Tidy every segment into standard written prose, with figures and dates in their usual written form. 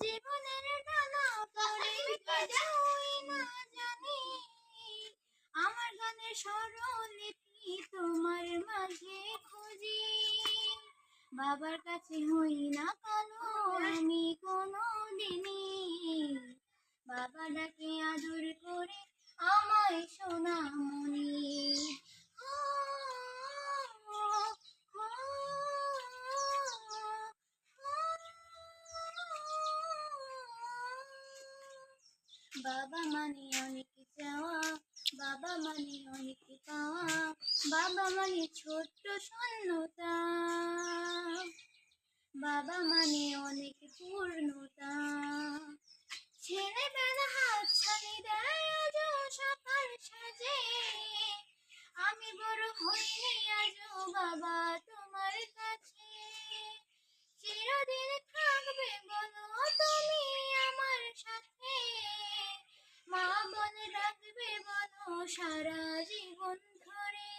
জীবনের নানা কিছুই না জানি, আমার গানের স্বরলিপি তোমার মাঝে খুঁজি। বাবার কাছে হই না কালো আমি কোনো দিনই, বাবা ডাকে আদর করে আমায় সোনামণি। বাবা মানে অনেক চাওয়া, বাবা মানে অনেক পাওয়া, বাবা মানে ছোট্ট শূন্যতা, বাবা মানে অনেক পূর্ণতা। ছেলেবেলা হাত ছানি দেয় আজও সকাল সাজে, আমি বড় হইনি আজও বাবা তোমার কাছে। চিরদিন থাকবে বলো তুমি আমার সাথে, মা বলে ডাকবে বলো সারা জীবন ধরে।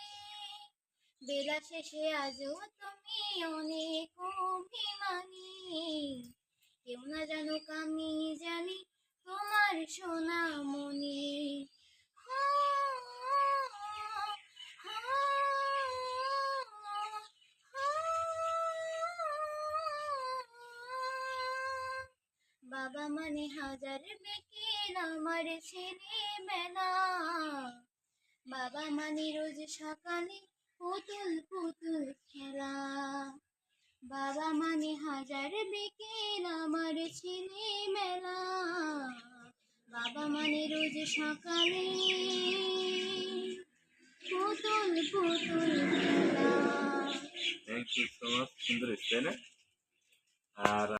বেলা শেষে আজও তুমি অনেক অভিমানী, কেউ না জানুক আমি জানি তোমার সোনামণি। বাবা মানে হাজার বিকেল আমার ছেলেবেলা, বাবা মানে রোজ সকালে পুতুল পুতুল খেলা, বাবা মানে হাজার বিকেল আমার ছেলেবেলা, বাবা মানে রোজ সকালে পুতুল পুতুল খেলা। থ্যাংক ইউ সো মাচ, সুন্দর, তাই না? আর